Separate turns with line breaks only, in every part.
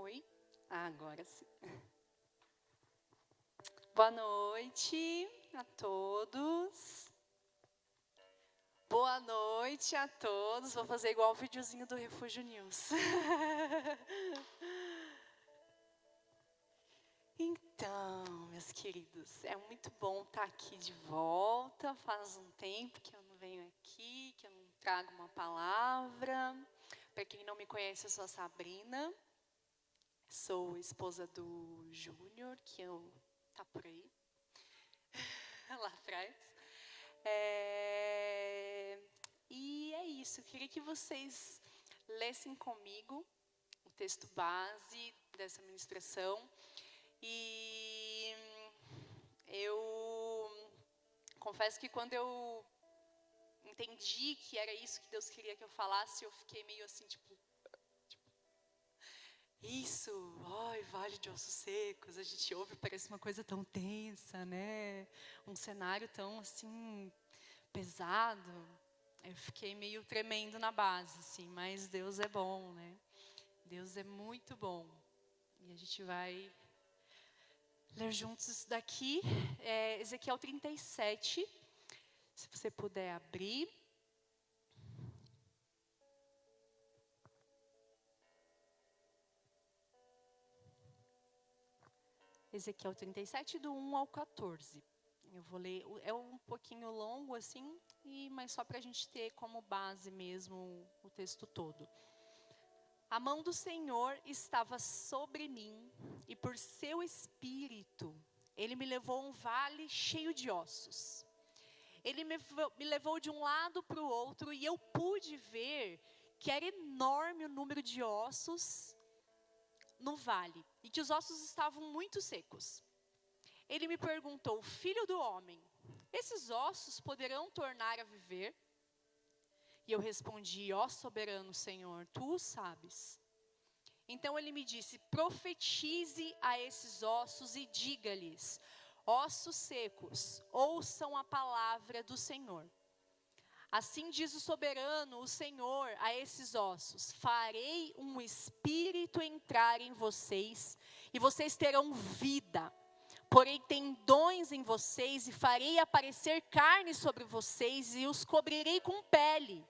Oi? Agora sim. Boa noite a todos. Boa noite a todos. Vou fazer igual o videozinho do Refúgio News. Então, meus queridos, é muito bom estar aqui de volta. Faz um tempo que eu não venho aqui, que eu não trago uma palavra. Para quem não me conhece, eu sou a Sabrina. Sou esposa do Júnior, que tá por aí, lá atrás. E é isso, eu queria que vocês lessem comigo o texto base dessa ministração. E eu confesso que quando eu entendi que era isso que Deus queria que eu falasse, eu fiquei meio assim, isso, ai, Vale de Ossos Secos, a gente ouve, parece uma coisa tão tensa, né? Um cenário tão, assim, pesado. Eu fiquei meio tremendo na base, assim, mas Deus é bom, né? Deus é muito bom. E a gente vai ler juntos isso daqui, Ezequiel 37, se você puder abrir. Ezequiel 37, do 1 ao 14. Eu vou ler, é um pouquinho longo assim, mas só para a gente ter como base mesmo o texto todo. A mão do Senhor estava sobre mim, e por seu espírito, Ele me levou a um vale cheio de ossos. Ele me levou de um lado para o outro, e eu pude ver que era enorme o número de ossos no vale, e que os ossos estavam muito secos. Ele me perguntou: filho do homem, esses ossos poderão tornar a viver? E eu respondi: ó soberano Senhor, tu o sabes. Então ele me disse: profetize a esses ossos e diga-lhes: ossos secos, ouçam a palavra do Senhor. Assim diz o soberano, o Senhor, a esses ossos: farei um espírito entrar em vocês, e vocês terão vida. Porém tendões em vocês, e farei aparecer carne sobre vocês, e os cobrirei com pele.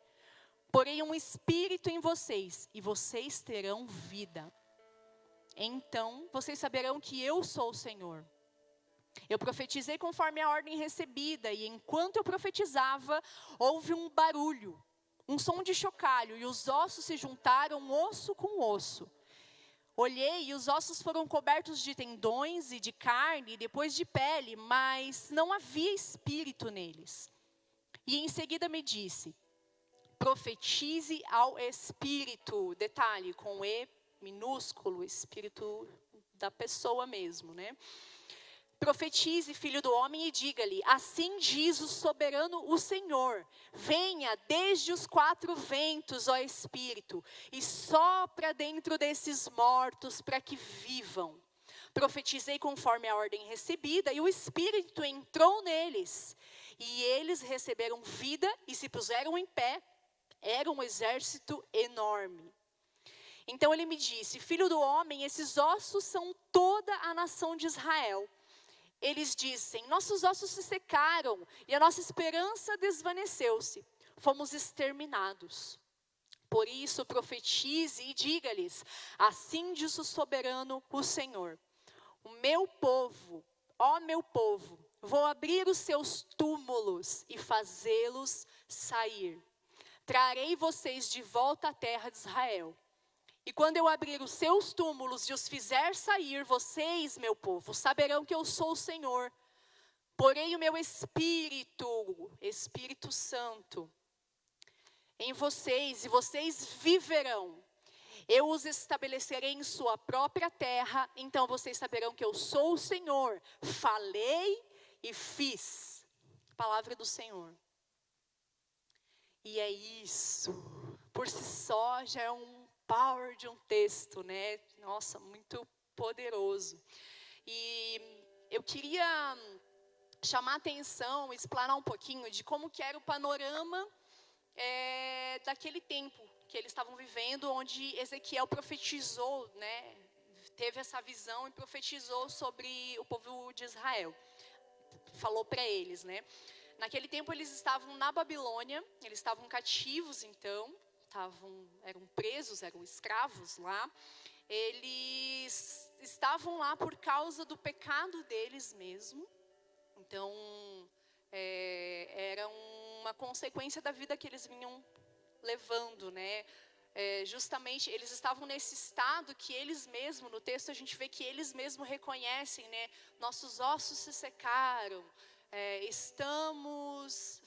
Porém um espírito em vocês, e vocês terão vida. Então vocês saberão que eu sou o Senhor. Eu profetizei conforme a ordem recebida, e enquanto eu profetizava, houve um barulho, um som de chocalho, e os ossos se juntaram osso com osso. Olhei, e os ossos foram cobertos de tendões e de carne, e depois de pele, mas não havia espírito neles. E em seguida me disse: profetize ao espírito, detalhe, com E minúsculo, espírito da pessoa mesmo, né? Profetize, filho do homem, e diga-lhe: assim diz o soberano, o Senhor: venha desde os quatro ventos, ó Espírito, e sopra dentro desses mortos para que vivam. Profetizei conforme a ordem recebida, e o Espírito entrou neles, e eles receberam vida e se puseram em pé. Era um exército enorme. Então ele me disse: filho do homem, esses ossos são toda a nação de Israel. Eles dizem: nossos ossos se secaram e a nossa esperança desvaneceu-se. Fomos exterminados. Por isso profetize e diga-lhes: assim diz o soberano, o Senhor: o meu povo, ó meu povo, vou abrir os seus túmulos e fazê-los sair. Trarei vocês de volta à terra de Israel. E quando eu abrir os seus túmulos e os fizer sair, vocês, meu povo, saberão que eu sou o Senhor. Porém o meu Espírito, Espírito Santo, em vocês, e vocês viverão. Eu os estabelecerei em sua própria terra, então vocês saberão que eu sou o Senhor. Falei e fiz. Palavra do Senhor. E é isso. Por si só já é um power de um texto, né? Nossa, muito poderoso. E eu queria chamar a atenção, explanar um pouquinho de como que era o panorama daquele tempo que eles estavam vivendo, onde Ezequiel profetizou, né? teve essa visão e profetizou sobre o povo de Israel. Falou para eles, né? Naquele tempo eles estavam na Babilônia, eles estavam cativos então, eram presos, eram escravos lá. Eles estavam lá por causa do pecado deles mesmo. Então, era uma consequência da vida que eles vinham levando, né? Justamente, eles estavam nesse estado que eles mesmos, no texto a gente vê que eles mesmos reconhecem, né? Nossos ossos se secaram,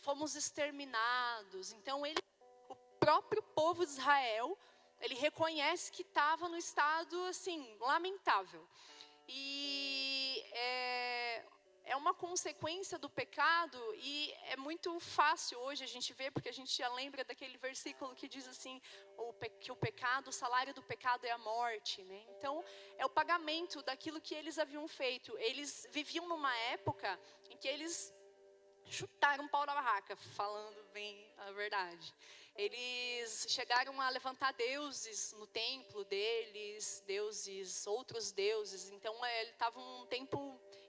fomos exterminados. Então, o próprio povo de Israel, ele reconhece que estava no estado, assim, lamentável. E é uma consequência do pecado, e é muito fácil hoje a gente ver, porque a gente já lembra daquele versículo que diz assim, que o salário do pecado é a morte, né? Então, é o pagamento daquilo que eles haviam feito. Eles viviam numa época em que eles chutaram um pau da barraca, falando bem a verdade. Eles chegaram a levantar deuses no templo deles, outros deuses. Então, estava um tempo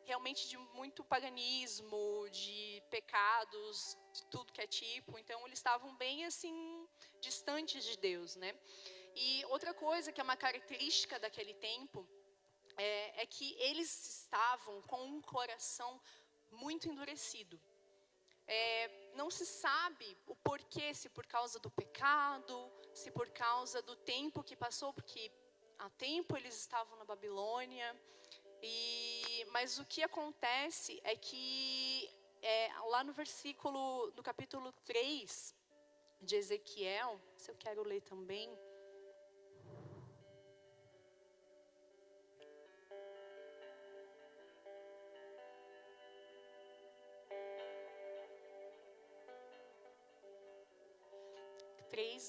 realmente de muito paganismo, de pecados, de tudo que é tipo. Então, eles estavam bem assim, distantes de Deus, né? E outra coisa que é uma característica daquele tempo, é que eles estavam com um coração muito endurecido. Não se sabe o porquê, se por causa do pecado, se por causa do tempo que passou, porque há tempo eles estavam na Babilônia. Mas o que acontece é que lá no capítulo 3 de Ezequiel, se eu quero ler também,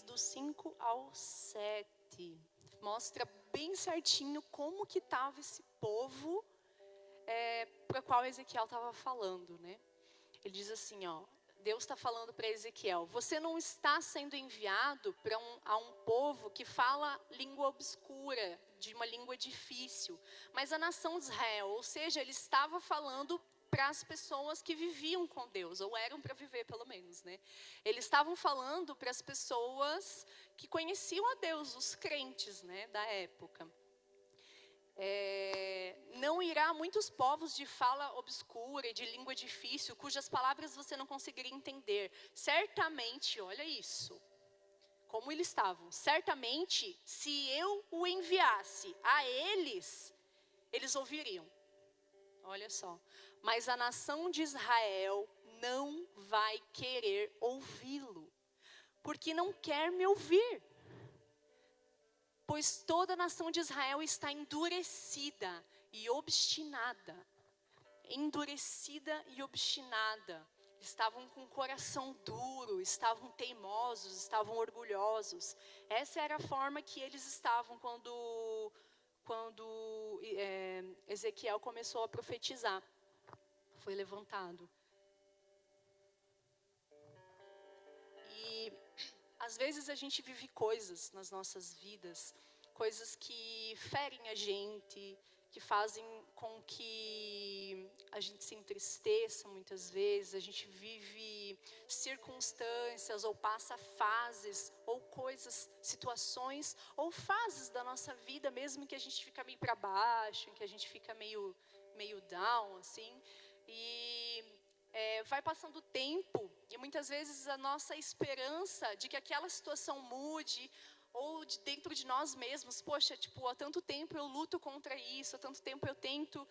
do 5 ao 7, mostra bem certinho como que estava esse povo para o qual Ezequiel estava falando, né? Ele diz assim, ó, Deus está falando para Ezequiel: você não está sendo enviado a um povo que fala língua obscura, de uma língua difícil, mas a nação de Israel, ou seja, ele estava falando para as pessoas que viviam com Deus, ou eram para viver pelo menos, né? Eles estavam falando para as pessoas que conheciam a Deus, os crentes, né, da época. Não irá muitos povos de fala obscura e de língua difícil, cujas palavras você não conseguiria entender. Certamente, olha isso, como eles estavam. Certamente, se eu o enviasse a eles, eles ouviriam. Olha só. Mas a nação de Israel não vai querer ouvi-lo, porque não quer me ouvir. Pois toda a nação de Israel está endurecida e obstinada. Endurecida e obstinada. Estavam com o coração duro, estavam teimosos, estavam orgulhosos. Essa era a forma que eles estavam quando Ezequiel começou a profetizar. Foi levantado. E às vezes a gente vive coisas nas nossas vidas, coisas que ferem a gente, que fazem com que a gente se entristeça muitas vezes. A gente vive circunstâncias ou passa fases ou coisas, situações ou fases da nossa vida mesmo em que a gente fica meio para baixo, em que a gente fica meio down, assim. E vai passando o tempo e muitas vezes a nossa esperança de que aquela situação mude, ou dentro de nós mesmos, poxa, tipo, há tanto tempo eu luto contra isso, há tanto tempo eu tento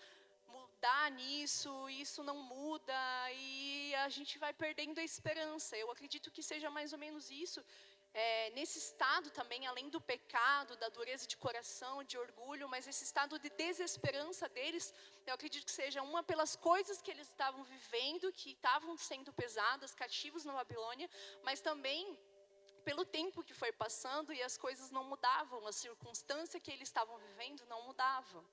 mudar nisso, e isso não muda, e a gente vai perdendo a esperança. Eu acredito que seja mais ou menos isso. Nesse estado também, além do pecado, da dureza de coração, de orgulho, mas esse estado de desesperança deles, eu acredito que seja uma pelas coisas que eles estavam vivendo, que estavam sendo pesadas, cativos na Babilônia, mas também pelo tempo que foi passando e as coisas não mudavam, a circunstância que eles estavam vivendo não mudava.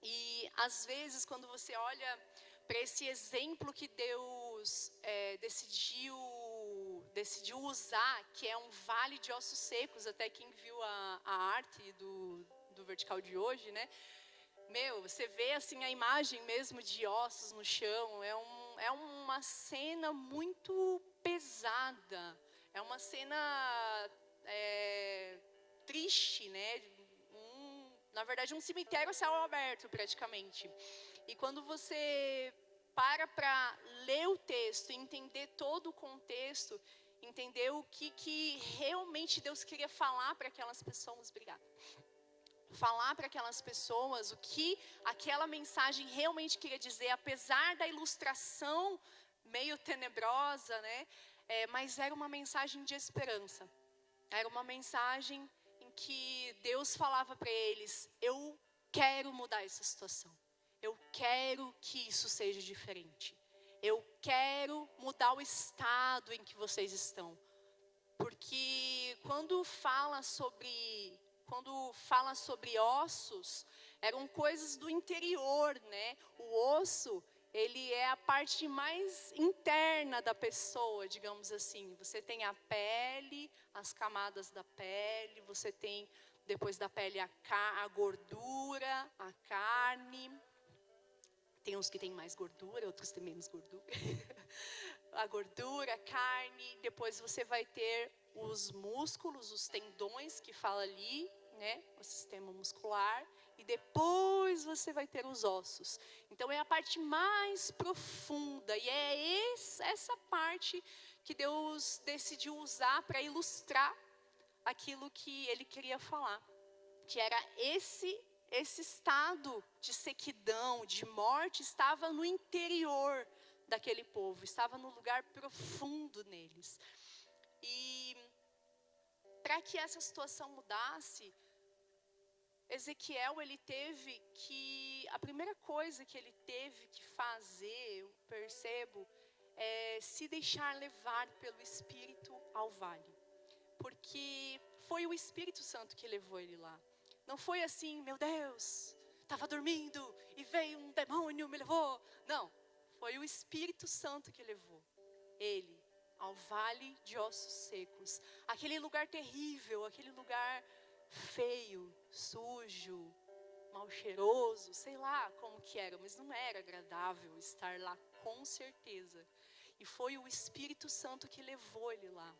E às vezes quando você olha para esse exemplo que Deus decidiu usar, que é um vale de ossos secos, até quem viu a arte do do vertical de hoje, né? Meu, você vê assim a imagem mesmo de ossos no chão, é uma cena muito pesada, é uma cena triste, né? Na verdade, um cemitério a céu aberto praticamente. E quando você para ler o texto, entender todo o contexto, entender o que realmente Deus queria falar para aquelas pessoas, obrigada. Falar para aquelas pessoas o que aquela mensagem realmente queria dizer, apesar da ilustração meio tenebrosa, né? Mas era uma mensagem de esperança. Era uma mensagem em que Deus falava para eles: eu quero mudar essa situação. Eu quero que isso seja diferente. Eu quero mudar o estado em que vocês estão. Porque quando fala sobre ossos, eram coisas do interior, né? O osso, ele é a parte mais interna da pessoa, digamos assim. Você tem a pele, as camadas da pele, você tem, depois da pele, a gordura, a carne. Tem uns que têm mais gordura, outros têm menos gordura. A gordura, a carne, depois você vai ter os músculos, os tendões que fala ali, né? O sistema muscular, e depois você vai ter os ossos. Então é a parte mais profunda, e é essa parte que Deus decidiu usar para ilustrar aquilo que Ele queria falar, que era esse estado de sequidão, de morte, estava no interior daquele povo, estava no lugar profundo neles. E para que essa situação mudasse, Ezequiel, a primeira coisa que ele teve que fazer, eu percebo, é se deixar levar pelo Espírito ao vale. Porque foi o Espírito Santo que levou ele lá. Não foi assim, meu Deus, estava dormindo e veio um demônio e me levou. Não, foi o Espírito Santo que levou ele ao vale de ossos secos. Aquele lugar terrível, aquele lugar feio, sujo, mal cheiroso, sei lá como que era, mas não era agradável estar lá, com certeza. E foi o Espírito Santo que levou ele lá.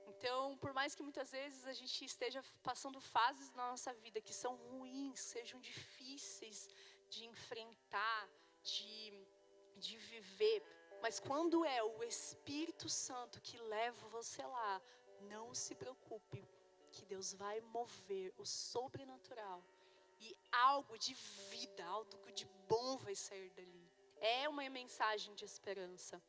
Então, por mais que muitas vezes a gente esteja passando fases na nossa vida que são ruins, sejam difíceis de enfrentar, de viver, mas quando é o Espírito Santo que leva você lá, não se preocupe, que Deus vai mover o sobrenatural e algo de vida, algo de bom vai sair dali. É uma mensagem de esperança.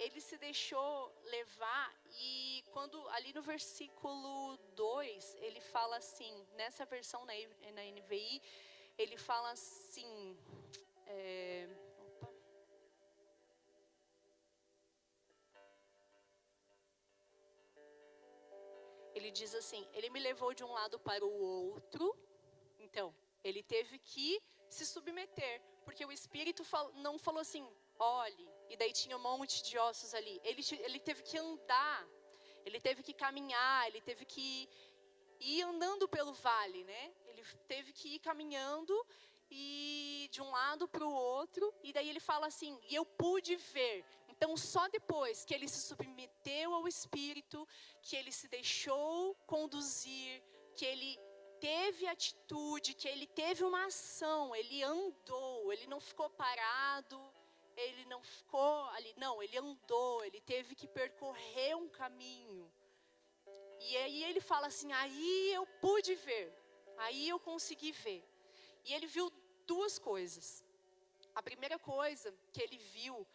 Ele se deixou levar, e quando ali no versículo 2, ele fala assim, nessa versão na NVI, ele fala assim, ele diz assim: ele me levou de um lado para o outro. Então, ele teve que se submeter, porque o Espírito não falou assim, olhe, e daí tinha um monte de ossos ali. Ele teve que andar, ele teve que caminhar, ele teve que ir andando pelo vale, né? Ele teve que ir caminhando e de um lado para o outro, e daí ele fala assim, e eu pude ver. Então, só depois que ele se submeteu ao Espírito, que ele se deixou conduzir, que ele teve atitude, que ele teve uma ação, ele andou, ele não ficou parado, ele não ficou ali, não, ele andou, ele teve que percorrer um caminho. E aí ele fala assim, aí eu pude ver, aí eu consegui ver. E ele viu duas coisas. A primeira coisa que ele viu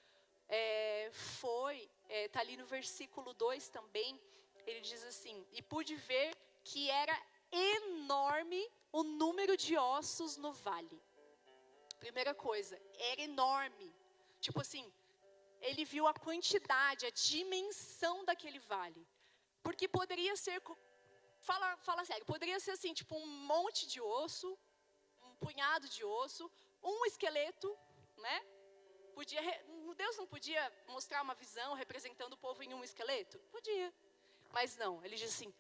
está ali no versículo 2 também, ele diz assim, e pude ver que era enorme o número de ossos no vale. Primeira coisa, era enorme. Tipo assim, ele viu a quantidade, a dimensão daquele vale. Porque poderia ser, fala sério, poderia ser assim, tipo um monte de osso, um punhado de osso, um esqueleto, né? Deus não podia mostrar uma visão representando o povo em um esqueleto? Podia. Mas não, ele diz assim,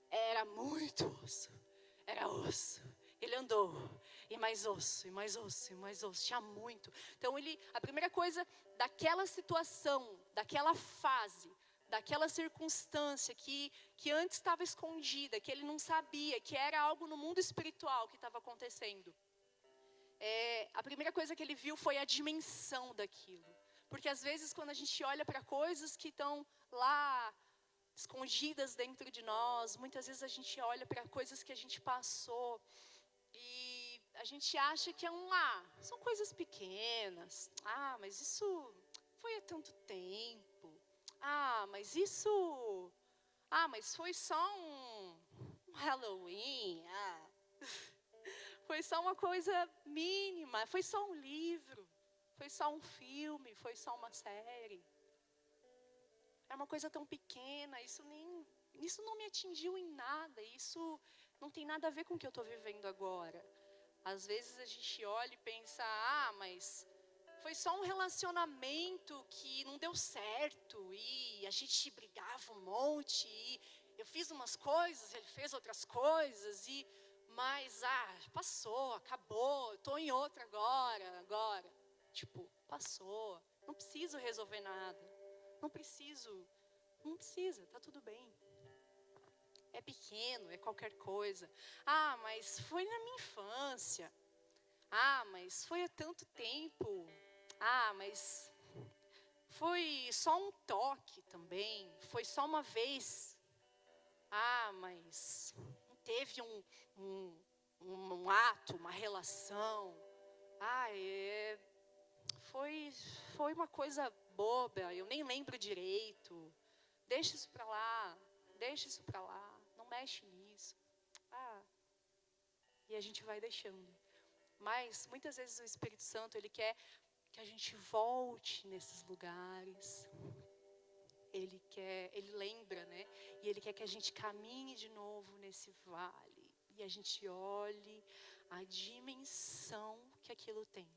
era muito osso. era osso. Ele andou, e mais osso, e mais osso, e mais osso, tinha muito. Então a primeira coisa daquela situação, daquela fase, daquela circunstância que antes estava escondida, que ele não sabia, que era algo no mundo espiritual que estava acontecendo. A primeira coisa que ele viu foi a dimensão daquilo. Porque às vezes quando a gente olha para coisas que estão lá escondidas dentro de nós, muitas vezes a gente olha para coisas que a gente passou e a gente acha que são coisas pequenas. Mas isso foi há tanto tempo. Mas foi só um Halloween. Foi só uma coisa mínima, foi só um livro, foi só um filme, foi só uma série. É uma coisa tão pequena, isso não me atingiu em nada, isso não tem nada a ver com o que eu estou vivendo agora. Às vezes a gente olha e pensa, mas foi só um relacionamento que não deu certo, e a gente brigava um monte, e eu fiz umas coisas, ele fez outras coisas, mas passou, acabou, estou em outra agora. Tipo, passou, não preciso resolver nada, não precisa, tá tudo bem. É pequeno, é qualquer coisa. Mas foi na minha infância. Mas foi há tanto tempo. Mas foi só um toque também, foi só uma vez. Mas não teve um ato, uma relação. Foi uma coisa boba, eu nem lembro direito. Deixa isso pra lá, não mexe nisso. E a gente vai deixando. Mas muitas vezes o Espírito Santo, ele quer que a gente volte nesses lugares. Ele lembra, né? E ele quer que a gente caminhe de novo nesse vale. E a gente olhe a dimensão que aquilo tem.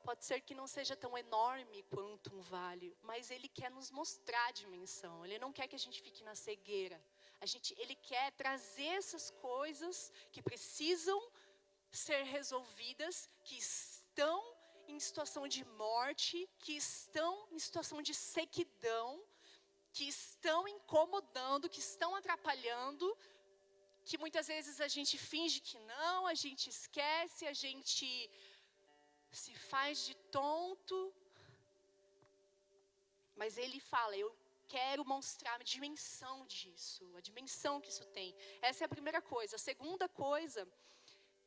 Pode ser que não seja tão enorme quanto um vale, mas ele quer nos mostrar a dimensão. Ele não quer que a gente fique na cegueira. Ele quer trazer essas coisas que precisam ser resolvidas, que estão em situação de morte, que estão em situação de sequidão, que estão incomodando, que estão atrapalhando, que muitas vezes a gente finge que não, a gente esquece, a gente se faz de tonto. Mas ele fala, eu quero mostrar a dimensão disso, a dimensão que isso tem. Essa é a primeira coisa. A segunda coisa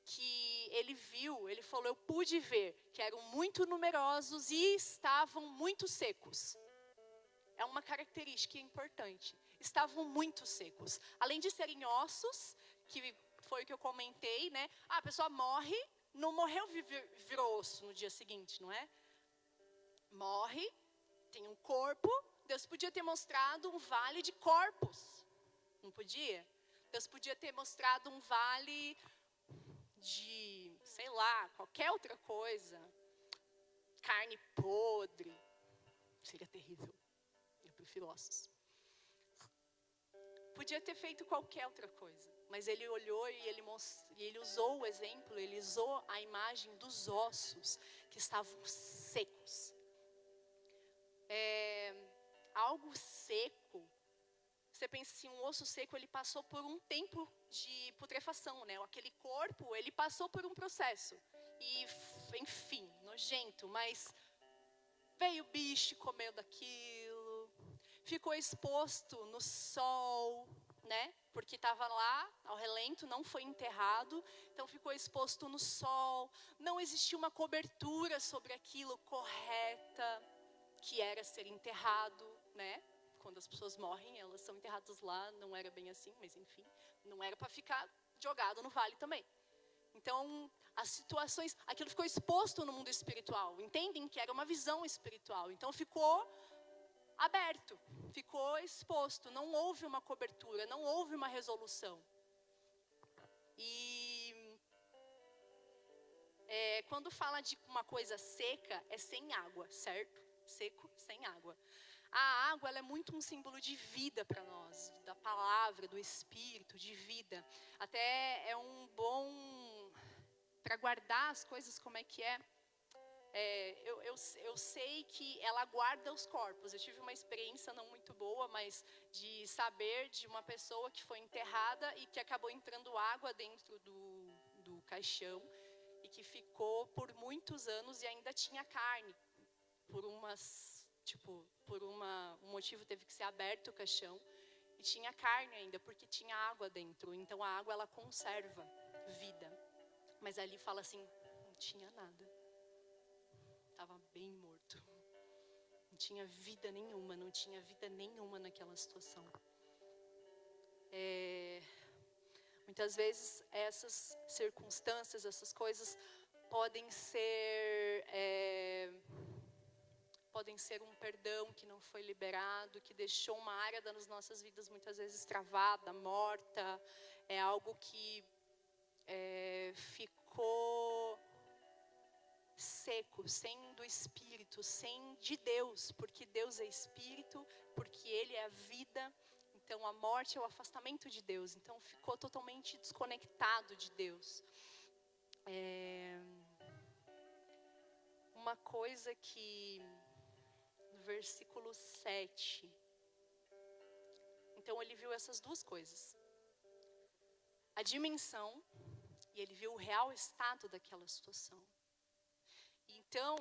que ele viu, ele falou, eu pude ver que eram muito numerosos e estavam muito secos. É uma característica importante. Estavam muito secos. Além de serem ossos, que foi o que eu comentei, né? A pessoa morre, não morreu, virou osso no dia seguinte, não é? Morre, tem um corpo. Deus podia ter mostrado um vale de corpos. Não podia? Deus podia ter mostrado um vale de, sei lá, qualquer outra coisa. Carne podre. Seria terrível. Eu prefiro ossos. Podia ter feito qualquer outra coisa. Mas ele olhou e ele usou o exemplo, ele usou a imagem dos ossos que estavam secos. Algo seco. Você pensa assim, um osso seco, ele passou por um tempo de putrefação, né? Aquele corpo, ele passou por um processo. E, enfim, nojento, mas veio o bicho e comeu daquilo. Ficou exposto no sol, né? Porque estava lá, ao relento, não foi enterrado. Então ficou exposto no sol. Não existia uma cobertura sobre aquilo correta, que era ser enterrado, né? Quando as pessoas morrem, elas são enterradas lá, não era bem assim, mas enfim, não era para ficar jogado no vale também. Então, as situações, aquilo ficou exposto no mundo espiritual, entendem que era uma visão espiritual, então ficou aberto, ficou exposto, não houve uma cobertura, não houve uma resolução. E quando fala de uma coisa seca, é sem água, certo? Seco, sem água. a água ela é muito um símbolo de vida para nós, da palavra, do Espírito, de vida. Até é um bom, para guardar as coisas como é que é. Eu sei que ela guarda os corpos. Eu tive uma experiência não muito boa, mas de saber de uma pessoa que foi enterrada e que acabou entrando água dentro do caixão e que ficou por muitos anos e ainda tinha carne. Por um motivo teve que ser aberto o caixão e tinha carne ainda, porque tinha água dentro. Então a água ela conserva vida. Mas ali fala assim, não tinha nada. Estava bem morto. Não tinha vida nenhuma naquela situação. Muitas vezes essas circunstâncias, essas coisas podem ser um perdão que não foi liberado, que deixou uma área das nossas vidas muitas vezes travada, morta. É algo que ficou seco, sem do Espírito, sem de Deus, porque Deus é Espírito, porque Ele é a vida. Então a morte é o afastamento de Deus, então ficou totalmente desconectado de Deus. Uma coisa que no versículo 7, então ele viu essas duas coisas, a dimensão, e ele viu o real estado daquela situação. Então,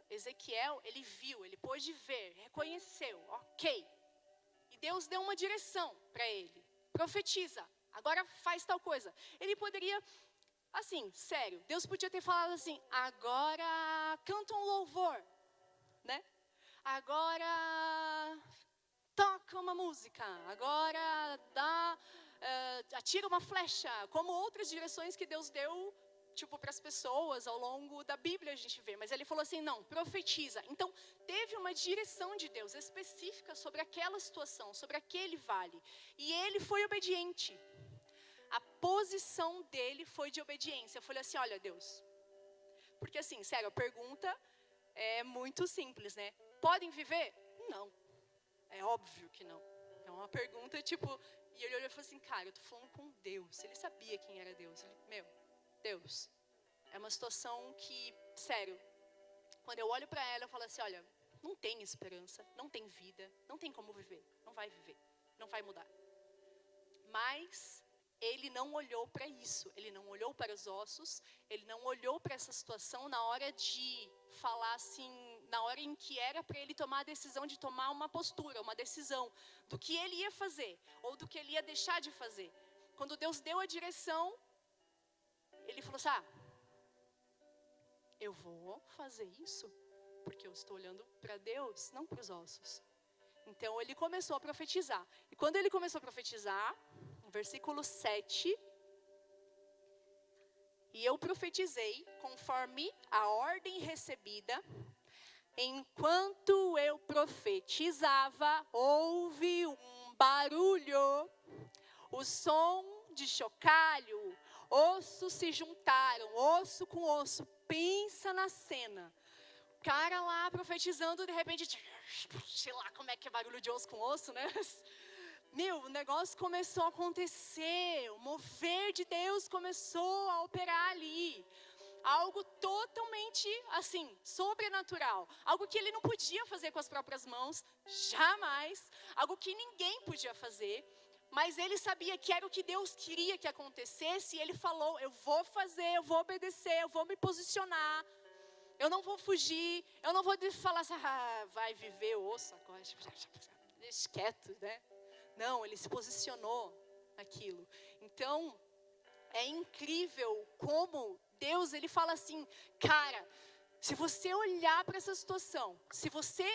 Ezequiel, ele viu, ele pôde ver, reconheceu, ok. E Deus deu uma direção para ele. Profetiza, agora faz tal coisa. Ele poderia, assim, sério, Deus podia ter falado assim, agora canta um louvor, né? Agora toca uma música, agora atira uma flecha, como outras direções que Deus deu, para as pessoas ao longo da Bíblia a gente vê. Mas ele falou assim, não, profetiza. Então teve uma direção de Deus específica sobre aquela situação, sobre aquele vale. E ele foi obediente. A posição dele foi de obediência. Eu falei assim, olha Deus, porque assim, sério, a pergunta é muito simples, né? Podem viver? Não, é óbvio que não. É uma pergunta e ele olhou e falou assim, cara, eu tô falando com Deus. Ele sabia quem era Deus. Ele, Deus, é uma situação que, sério, quando eu olho para ela, eu falo assim, olha, não tem esperança, não tem vida, não tem como viver, não vai mudar. Mas ele não olhou para isso, ele não olhou para os ossos, ele não olhou para essa situação na hora de falar assim, na hora em que era para ele tomar a decisão de tomar uma postura, uma decisão do que ele ia fazer, ou do que ele ia deixar de fazer. Quando Deus deu a direção, ele falou assim, eu vou fazer isso, porque eu estou olhando para Deus, não para os ossos. Então ele começou a profetizar. E quando ele começou a profetizar, no versículo 7, e eu profetizei conforme a ordem recebida. Enquanto eu profetizava, houve um barulho, o som de chocalho, ossos se juntaram, osso com osso. Pensa na cena. O cara lá profetizando, de repente, sei lá como é que é barulho de osso com osso, né? O negócio começou a acontecer, o mover de Deus começou a operar ali. Algo totalmente, assim, sobrenatural. Algo que ele não podia fazer com as próprias mãos, jamais. Algo que ninguém podia fazer. Mas ele sabia que era o que Deus queria que acontecesse. E ele falou, eu vou fazer, eu vou obedecer, eu vou me posicionar. Eu não vou fugir, eu não vou falar assim, vai viver osso agora. Deixa quieto, né? Não, ele se posicionou naquilo. Então, é incrível como Deus, ele fala assim, cara, se você olhar para essa situação, se você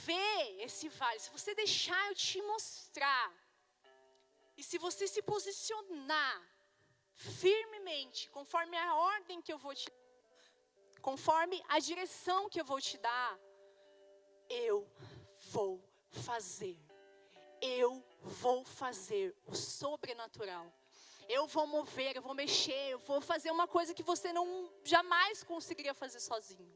ver esse vale, se você deixar eu te mostrar, e se você se posicionar firmemente, conforme a ordem que eu vou te dar, conforme a direção que eu vou te dar, eu vou fazer. Eu vou fazer o sobrenatural. Eu vou mover, eu vou mexer, eu vou fazer uma coisa que você jamais conseguiria fazer sozinho.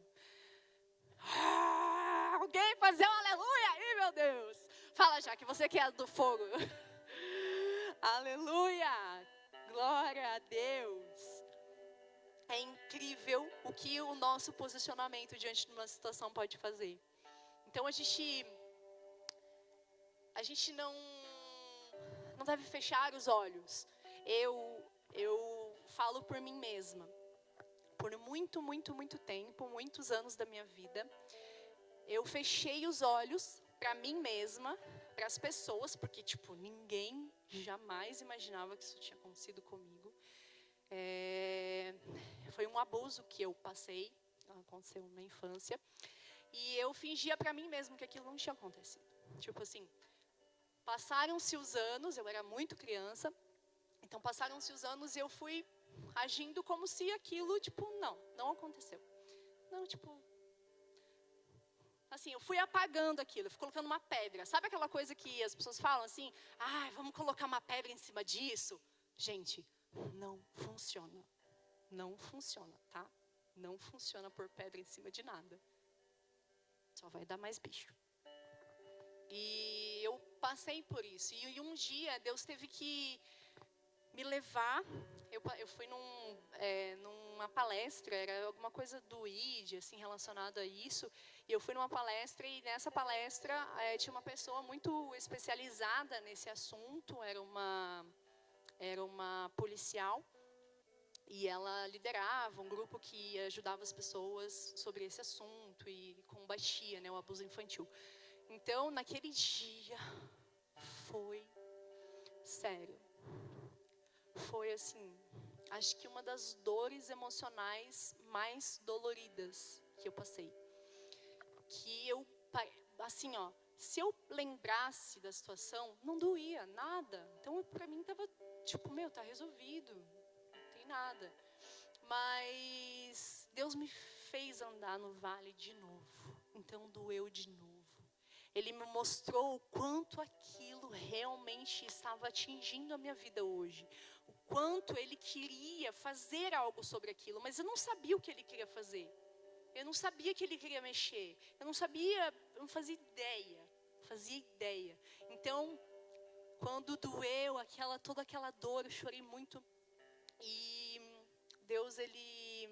alguém fazer um aleluia aí, meu Deus. Fala já que você que é do fogo. Aleluia. Glória a Deus. É incrível o que o nosso posicionamento diante de uma situação pode fazer. Então a gente não deve fechar os olhos. Eu falo por mim mesma. Por muito tempo, muitos anos da minha vida, eu fechei os olhos para mim mesma, para as pessoas, porque ninguém jamais imaginava que isso tinha acontecido comigo. Foi um abuso que eu passei, aconteceu na infância, e eu fingia para mim mesma que aquilo não tinha acontecido. Passaram-se os anos, eu era muito criança, então passaram-se os anos e eu fui agindo como se aquilo, não aconteceu. Não, eu fui apagando aquilo, eu fui colocando uma pedra. Sabe aquela coisa que as pessoas falam assim, vamos colocar uma pedra em cima disso? Gente, não funciona. Não funciona, tá? Não funciona pôr pedra em cima de nada. Só vai dar mais bicho. E eu passei por isso. E um dia Deus teve que me levar. Eu fui numa palestra, era alguma coisa do ID, assim, relacionado a isso. E eu fui numa palestra e nessa palestra tinha uma pessoa muito especializada nesse assunto. Era uma policial. E ela liderava um grupo que ajudava as pessoas sobre esse assunto e combatia, o abuso infantil. Então, naquele dia, foi sério. Foi assim, acho que uma das dores emocionais mais doloridas que eu passei. Que eu, se eu lembrasse da situação, não doía nada. Então, pra mim, tava tá resolvido. Nada, mas Deus me fez andar no vale de novo, então doeu de novo. Ele me mostrou o quanto aquilo realmente estava atingindo a minha vida hoje, o quanto Ele queria fazer algo sobre aquilo, mas eu não sabia o que Ele queria fazer, eu não sabia que Ele queria mexer, eu não fazia ideia. Então, quando doeu toda aquela dor, eu chorei muito. E Deus, ele,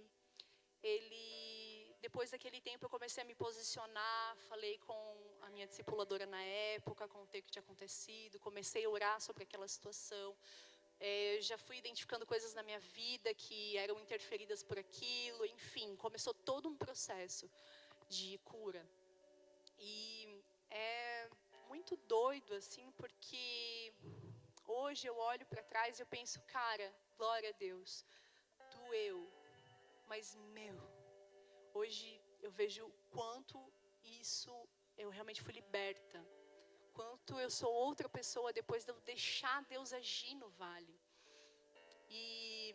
depois daquele tempo eu comecei a me posicionar, falei com a minha discipuladora na época, contei o que tinha acontecido, comecei a orar sobre aquela situação. Já fui identificando coisas na minha vida que eram interferidas por aquilo, enfim, começou todo um processo de cura. E é muito doido, assim, porque hoje eu olho para trás e eu penso, cara, glória a Deus, doeu, mas hoje eu vejo o quanto eu realmente fui liberta, quanto eu sou outra pessoa depois de eu deixar Deus agir no vale. E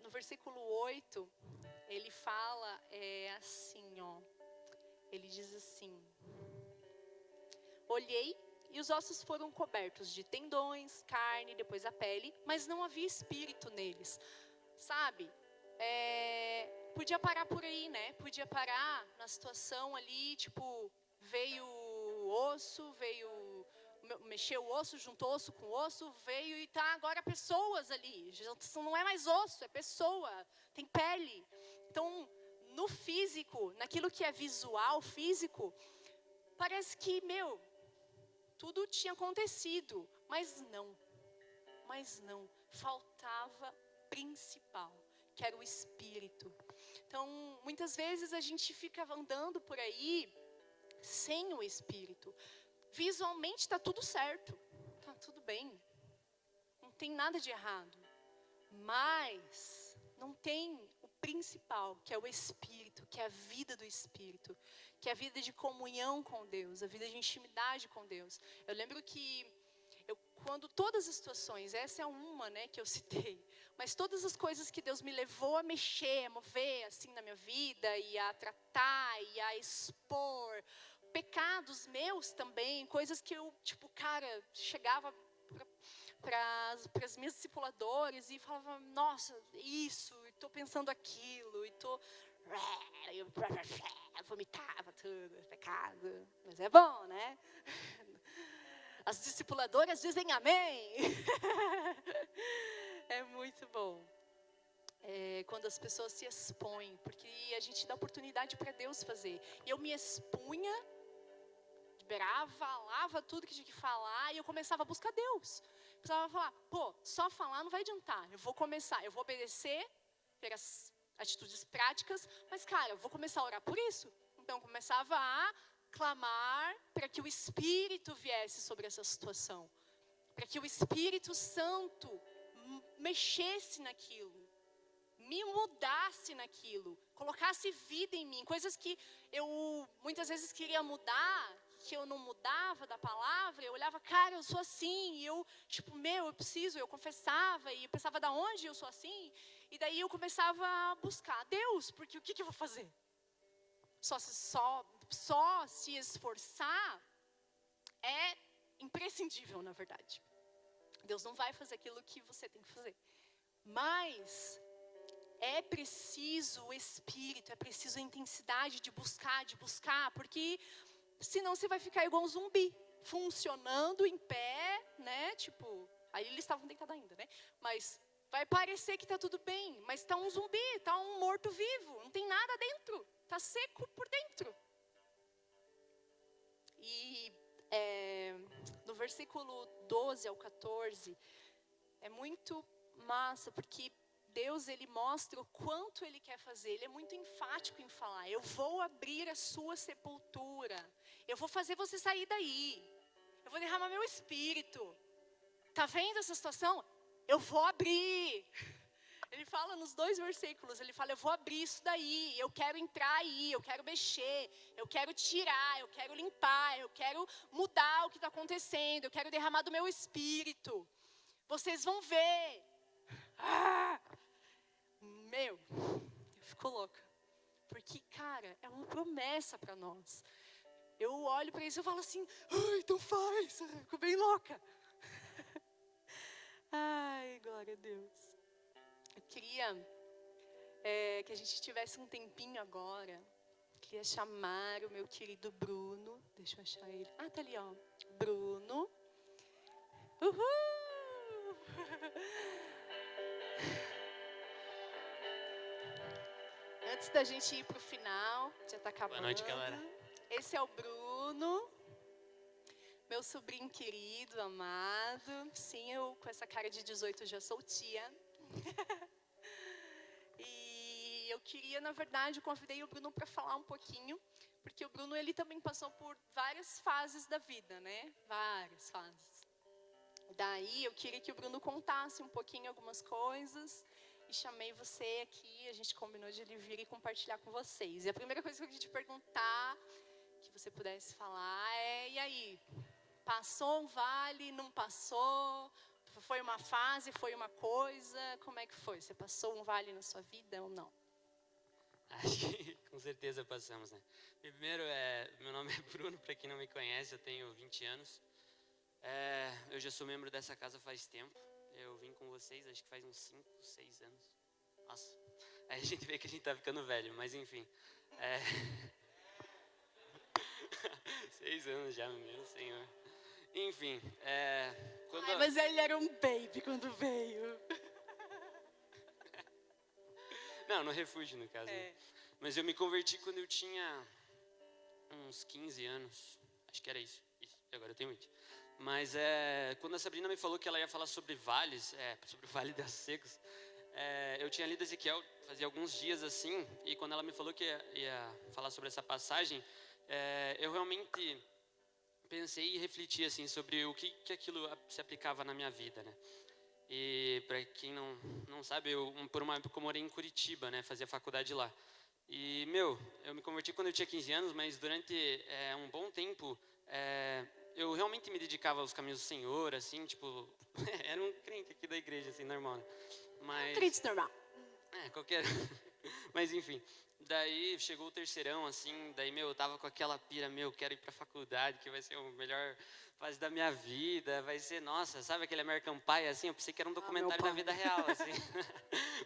no versículo 8, ele fala assim, ele diz assim, olhei e os ossos foram cobertos de tendões, carne, depois a pele, mas não havia espírito neles. Sabe? Podia parar por aí, né? Podia parar na situação ali, veio o osso, mexeu o osso, juntou osso com osso, veio e tá agora pessoas ali. Não é mais osso, é pessoa, tem pele. Então, no físico, naquilo que é visual, físico, parece que, tudo tinha acontecido, mas não, faltava principal, que era o Espírito. Então, muitas vezes a gente fica andando por aí sem o Espírito. Visualmente está tudo certo, está tudo bem, não tem nada de errado, mas não tem o principal, que é o Espírito, que é a vida do Espírito, que é a vida de comunhão com Deus, a vida de intimidade com Deus. Eu lembro que quando todas as situações, essa é uma, que eu citei, mas todas as coisas que Deus me levou a mexer, a mover assim na minha vida, e a tratar, e a expor, pecados meus também, coisas que eu, chegava para as minhas discipuladoras e falava, nossa, isso, estou pensando aquilo, eu vomitava tudo, pecado. Mas é bom, né? As discipuladoras dizem amém. É muito bom. Quando as pessoas se expõem, porque a gente dá oportunidade para Deus fazer. E eu me expunha, falava tudo que tinha que falar, e eu começava a buscar Deus. Precisava falar, só falar não vai adiantar. Eu vou obedecer, ter as atitudes práticas, mas, cara, eu vou começar a orar por isso. Então, eu começava a clamar para que o Espírito viesse sobre essa situação. Para que o Espírito Santo mexesse naquilo. Me mudasse naquilo. Colocasse vida em mim. Coisas que eu muitas vezes queria mudar, que eu não mudava da palavra. Eu olhava, cara, eu sou assim. E eu, eu confessava. E eu pensava, da onde eu sou assim? E daí eu começava a buscar Deus. Porque o que eu vou fazer? Só se esforçar é imprescindível, na verdade. Deus não vai fazer aquilo que você tem que fazer. Mas é preciso o Espírito, é preciso a intensidade de buscar, porque senão você vai ficar igual um zumbi, funcionando em pé, né? Aí eles estavam deitados ainda, né? Mas vai parecer que está tudo bem, mas está um zumbi, está um morto-vivo, não tem nada dentro, está seco por dentro. E no versículo 12 ao 14, é muito massa, porque Deus, ele mostra o quanto ele quer fazer. Ele é muito enfático em falar, eu vou abrir a sua sepultura, eu vou fazer você sair daí, eu vou derramar meu Espírito. Tá vendo essa situação? Eu vou abrir. Ele fala nos 2 versículos, ele fala, eu vou abrir isso daí, eu quero entrar aí, eu quero mexer, eu quero tirar, eu quero limpar, eu quero mudar o que está acontecendo, eu quero derramar do meu Espírito. Vocês vão ver. Eu fico louca. Porque, cara, é uma promessa para nós. Eu olho para isso e falo assim, então faz, eu fico bem louca. Ai, glória a Deus. Eu queria que a gente tivesse um tempinho agora. Queria chamar o meu querido Bruno. Deixa eu achar ele. Tá ali, ó. Bruno. Uhul! Antes da gente ir pro final, já tá acabando.
Boa noite, galera.
Esse é o Bruno. Meu sobrinho querido, amado. Sim, eu com essa cara de 18 já sou tia. E eu queria, na verdade, eu convidei o Bruno para falar um pouquinho, porque o Bruno, ele também passou por várias fases da vida, né? Várias fases. Daí eu queria que o Bruno contasse um pouquinho algumas coisas e chamei você aqui, a gente combinou de ele vir e compartilhar com vocês. E a primeira coisa que eu queria te perguntar, que você pudesse falar e aí, passou um vale, não passou? Foi uma fase, foi uma coisa? Como é que foi? Você passou um vale na sua vida ou não?
Acho que com certeza passamos, né? Primeiro, meu nome é Bruno, para quem não me conhece, eu tenho 20 anos. Eu já sou membro dessa casa faz tempo. Eu vim com vocês, acho que faz uns 5, 6 anos. Nossa, aí a gente vê que a gente tá ficando velho, mas enfim. 6 anos já, meu senhor. Enfim,
mas ele era um baby quando veio.
Não, no refúgio, no caso. Mas eu me converti quando eu tinha uns 15 anos. Acho que era isso. Agora eu tenho 20. Mas quando a Sabrina me falou que ela ia falar sobre vales, sobre o Vale das Secos, eu tinha lido Ezequiel fazia alguns dias assim, e quando ela me falou que ia falar sobre essa passagem, eu realmente pensei e refleti assim, sobre o que aquilo se aplicava na minha vida, né? E para quem não sabe, por uma época eu morei em Curitiba, né? Fazia faculdade lá. E, eu me converti quando eu tinha 15 anos, mas durante um bom tempo, eu realmente me dedicava aos caminhos do Senhor, assim, era um crente aqui da igreja, assim, normal, né? Mas,
crente normal.
qualquer... Mas, enfim, daí chegou o terceirão, assim, daí, eu tava com aquela pira, quero ir pra faculdade, que vai ser a melhor fase da minha vida, vai ser, nossa, sabe aquele American Pie, assim, eu pensei que era um documentário da vida real, assim,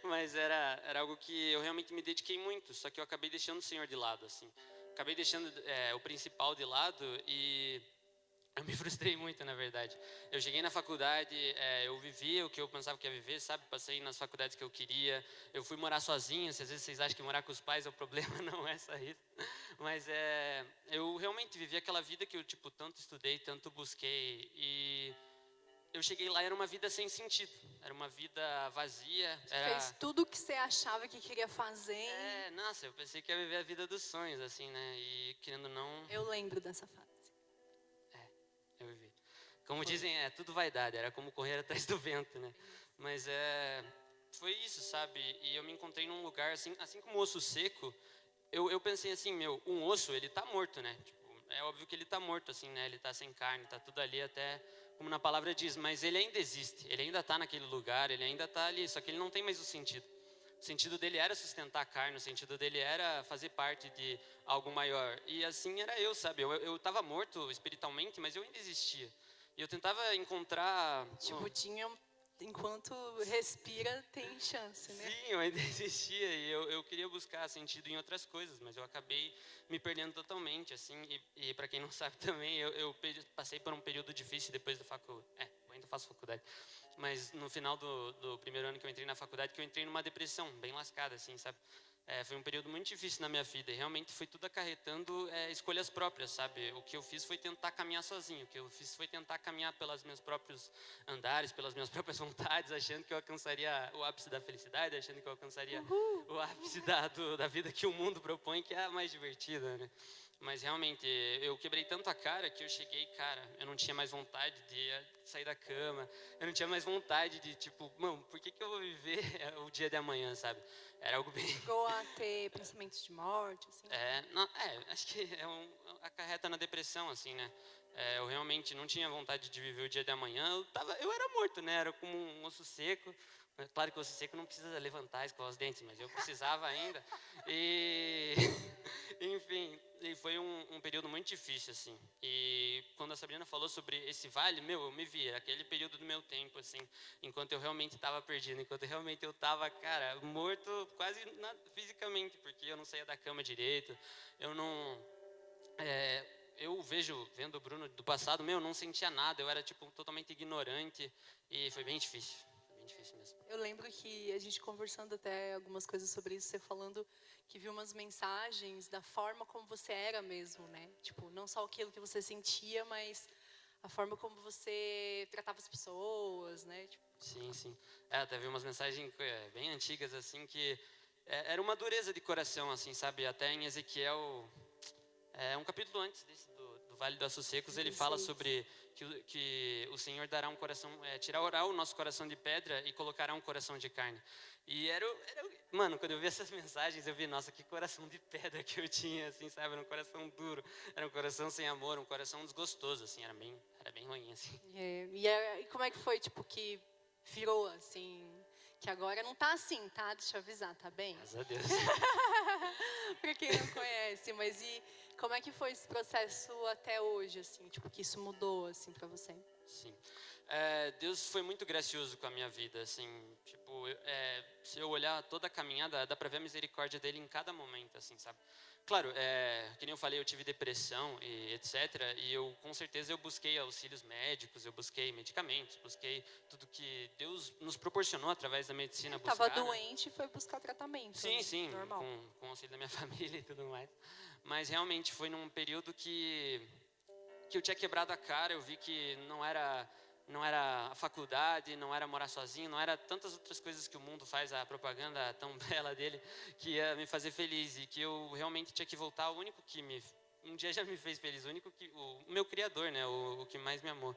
mas era algo que eu realmente me dediquei muito, só que eu acabei deixando o Senhor de lado, assim, acabei deixando o principal de lado e eu me frustrei muito, na verdade. Eu cheguei na faculdade, eu vivi o que eu pensava que ia viver, sabe? Passei nas faculdades que eu queria. Eu fui morar sozinho. Se às vezes vocês acham que morar com os pais é o problema, não é só isso. Mas eu realmente vivi aquela vida que eu tanto estudei, tanto busquei. E eu cheguei lá, era uma vida sem sentido. Era uma vida vazia.
Fez tudo o que você achava que queria fazer.
Nossa, eu pensei que ia viver a vida dos sonhos, assim, né? E querendo ou não...
Eu lembro dessa fase.
Eu vivi. Como dizem, tudo vaidade, era como correr atrás do vento, né? Mas foi isso, sabe? E eu me encontrei num lugar, assim como o osso seco, eu pensei assim, um osso, ele tá morto, né? É óbvio que ele tá morto, assim, né? Ele tá sem carne, tá tudo ali até, como na palavra diz, mas ele ainda existe, ele ainda tá naquele lugar, ele ainda tá ali, só que ele não tem mais o sentido. O sentido dele era sustentar a carne, o sentido dele era fazer parte de algo maior. E assim era eu, sabe? Eu estava morto espiritualmente, mas eu ainda existia. E eu tentava encontrar...
Enquanto respira, tem chance, né?
Sim, eu ainda existia e eu queria buscar sentido em outras coisas, mas eu acabei me perdendo totalmente, assim. E para quem não sabe também, eu passei por um período difícil depois da faculdade. Eu ainda faço faculdade. Mas no final do primeiro ano que eu entrei na faculdade, que eu entrei numa depressão bem lascada, assim, sabe? Foi um período muito difícil na minha vida e realmente foi tudo acarretando escolhas próprias, sabe? O que eu fiz foi tentar caminhar sozinho, o que eu fiz foi tentar caminhar pelos meus próprios andares, pelas minhas próprias vontades, achando que eu alcançaria o ápice da felicidade, achando que eu alcançaria o ápice da vida que o mundo propõe, que é a mais divertida, né? Mas realmente, eu quebrei tanto a cara que eu cheguei, cara, eu não tinha mais vontade de sair da cama, eu não tinha mais vontade de, mano, por que eu vou viver o dia de amanhã, sabe? Era algo bem...
Chegou a ter pensamentos de morte, assim?
Acho que acarreta na depressão, assim, né? Eu realmente não tinha vontade de viver o dia de amanhã, eu era morto, né? Era como um osso seco. Claro que o osso seco não precisa levantar, escovar os dentes, mas eu precisava ainda. E, enfim, e foi um período muito difícil, assim. E quando a Sabrina falou sobre esse vale, eu me vi, era aquele período do meu tempo, assim, enquanto eu realmente estava perdido, enquanto realmente eu estava, cara, morto quase fisicamente, porque eu não saía da cama direito, eu não... eu vendo o Bruno do passado, não sentia nada, eu era, totalmente ignorante, e foi bem difícil mesmo.
Eu lembro que a gente conversando até algumas coisas sobre isso, você falando que viu umas mensagens da forma como você era mesmo, né? Não só aquilo que você sentia, mas a forma como você tratava as pessoas, né?
Sim. Até vi umas mensagens bem antigas, assim, que era uma dureza de coração, assim, sabe? Até em Ezequiel, um capítulo antes desse do Vale dos Ossos Secos, ele fala sobre que o Senhor dará um coração, tirará o nosso coração de pedra e colocará um coração de carne. E mano, quando eu vi essas mensagens, eu vi, nossa, que coração de pedra que eu tinha, assim, sabe? Era um coração duro, era um coração sem amor, um coração desgostoso, assim, era bem ruim, assim.
E como é que foi, que virou, assim, que agora não tá assim, tá? Deixa eu avisar, tá bem?
Graças a Deus.
Pra quem não conhece, mas e como é que foi esse processo até hoje, assim, que isso mudou, assim, pra você?
Sim. Deus foi muito gracioso com a minha vida, assim, se eu olhar toda a caminhada, dá pra ver a misericórdia dele em cada momento, assim, sabe? Claro, que nem eu falei, eu tive depressão e etc, e com certeza eu busquei auxílios médicos, eu busquei medicamentos, busquei tudo que Deus nos proporcionou através da medicina buscar.
Tava doente e foi buscar tratamento.
Sim,
normal.
Com o auxílio da minha família e tudo mais. Mas realmente foi num período que eu tinha quebrado a cara, eu vi que não era a faculdade, não era morar sozinho, não era tantas outras coisas que o mundo faz, a propaganda tão bela dele, que ia me fazer feliz, e que eu realmente tinha que voltar ao único que um dia já me fez feliz, o meu Criador, né, o que mais me amou.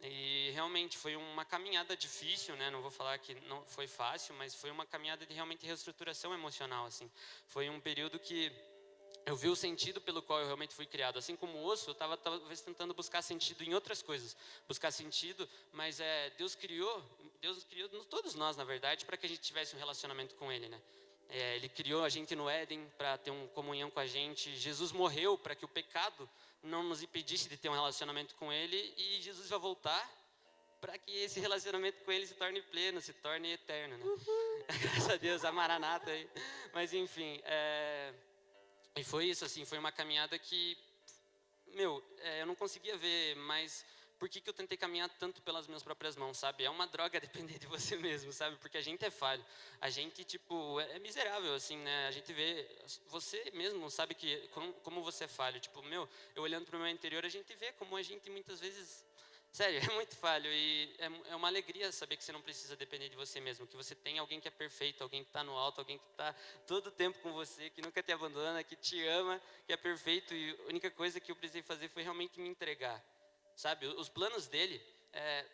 E realmente foi uma caminhada difícil, né? Não vou falar que não foi fácil, mas foi uma caminhada de realmente reestruturação emocional, assim. Foi um período que eu vi o sentido pelo qual eu realmente fui criado. Assim como o osso, eu estava talvez tentando buscar sentido em outras coisas. Buscar sentido, mas Deus criou todos nós, na verdade, para que a gente tivesse um relacionamento com Ele, né? Ele criou a gente no Éden para ter uma comunhão com a gente. Jesus morreu para que o pecado não nos impedisse de ter um relacionamento com Ele. E Jesus vai voltar para que esse relacionamento com Ele se torne pleno, se torne eterno, né? Graças a Deus, a Maranata aí. Mas enfim, e foi isso, assim, foi uma caminhada que, eu não conseguia ver, mas por que eu tentei caminhar tanto pelas minhas próprias mãos, sabe? É uma droga depender de você mesmo, sabe? Porque a gente é falho, a gente, tipo, é miserável, assim, né? A gente vê, você mesmo sabe que, como você é falho, tipo, eu olhando para o meu interior, a gente vê como a gente muitas vezes, sério, é muito falho, e é uma alegria saber que você não precisa depender de você mesmo, que você tem alguém que é perfeito, alguém que está no alto, alguém que está todo o tempo com você, que nunca te abandona, que te ama, que é perfeito, e a única coisa que eu precisei fazer foi realmente me entregar. Sabe, os planos dele,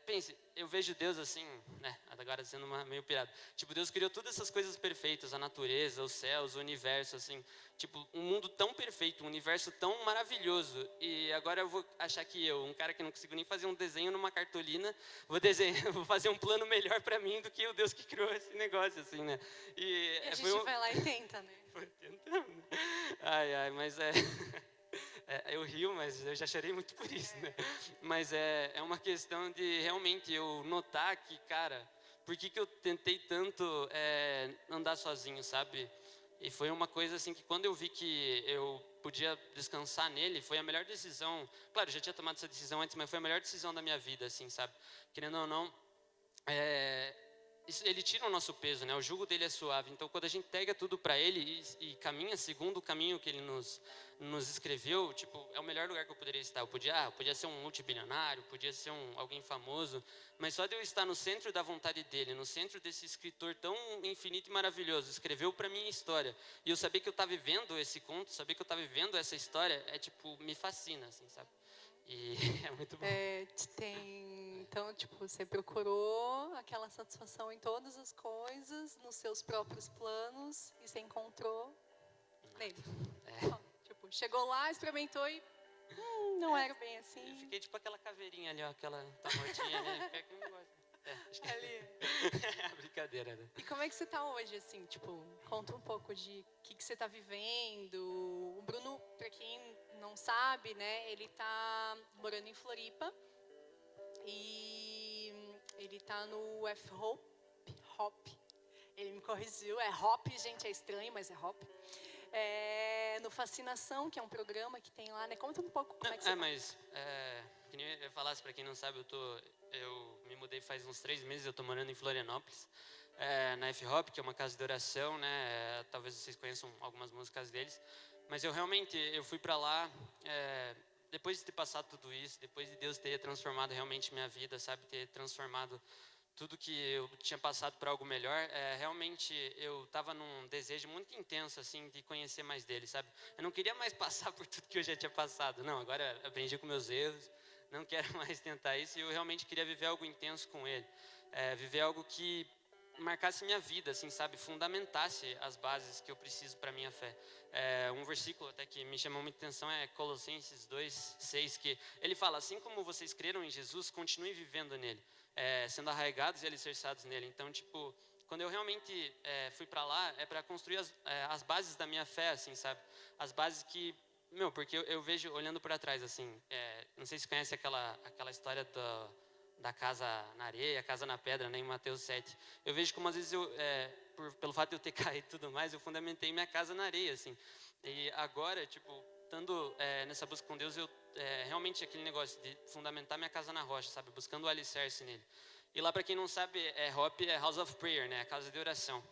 pense, eu vejo Deus assim, né, agora sendo meio pirado, tipo, Deus criou todas essas coisas perfeitas, a natureza, os céus, o universo, assim, tipo, um mundo tão perfeito, um universo tão maravilhoso, e agora eu vou achar que um cara que não consigo nem fazer um desenho numa cartolina, vou fazer um plano melhor para mim do que o Deus que criou esse negócio, assim, né.
E a gente vai lá e tenta, né.
Foi tentando. Ai, mas eu rio, mas eu já chorei muito por isso, né? Mas é uma questão de realmente eu notar que, cara, por que eu tentei tanto andar sozinho, sabe? E foi uma coisa assim que quando eu vi que eu podia descansar nele, foi a melhor decisão. Claro, eu já tinha tomado essa decisão antes, mas foi a melhor decisão da minha vida, assim, sabe? Querendo ou não, ele tira o nosso peso, né? O jugo dele é suave. Então, quando a gente pega tudo para ele e caminha segundo o caminho que ele nos escreveu, tipo, é o melhor lugar que eu poderia estar. Eu podia ser um multibilionário, podia ser alguém famoso, mas só de eu estar no centro da vontade dele, no centro desse escritor tão infinito e maravilhoso, escreveu para mim a história. E eu saber que eu estava vivendo esse conto, saber que eu estava vivendo essa história, tipo, me fascina, assim, sabe? E é muito bom.
Então, tipo, você procurou aquela satisfação em todas as coisas, nos seus próprios planos, e você encontrou nele. Tipo, chegou lá, experimentou e não era bem assim.
Eu fiquei tipo aquela caveirinha ali, ó, aquela tá mortinha, né? Acho que
ali.
Brincadeira, né?
E como é que você tá hoje, assim? Tipo, conta um pouco de o que você tá vivendo. O Bruno, pra quem não sabe, né, ele tá morando em Floripa. E ele tá no F-Hop. Ele me corrigiu, é Hop, gente, é estranho, mas é Hop. No Fascinação, que é um programa que tem lá, né? Conta um pouco como é que você tá.
Mas, que nem eu falasse, pra quem não sabe, eu me mudei faz uns 3 meses, eu tô morando em Florianópolis, na F-Hop, que é uma casa de oração, né? Talvez vocês conheçam algumas músicas deles, mas eu fui pra lá, depois de ter passado tudo isso, depois de Deus ter transformado realmente minha vida, sabe, ter transformado tudo que eu tinha passado para algo melhor, realmente eu estava num desejo muito intenso, assim, de conhecer mais dele, sabe? Eu não queria mais passar por tudo que eu já tinha passado, não, agora aprendi com meus erros, não quero mais tentar isso, e eu realmente queria viver algo intenso com ele, viver algo que marcasse minha vida, assim, sabe, fundamentasse as bases que eu preciso para minha fé. Um versículo até que me chamou muita atenção é Colossenses 2:6, que ele fala: assim como vocês creram em Jesus, continuem vivendo nele, sendo arraigados e alicerçados nele. Então, tipo, quando eu realmente fui para lá, para construir as bases da minha fé, assim, sabe, as bases que porque eu vejo olhando para trás, assim, não sei se conhece aquela história da casa na areia, a casa na pedra, né, em Mateus 7. Eu vejo como às vezes pelo fato de eu ter caído e tudo mais, eu fundamentei minha casa na areia, assim. E agora, tipo, estando nessa busca com Deus, eu realmente aquele negócio de fundamentar minha casa na rocha, sabe, buscando o alicerce nele. E lá, para quem não sabe, Hop é House of Prayer, né, a casa de oração.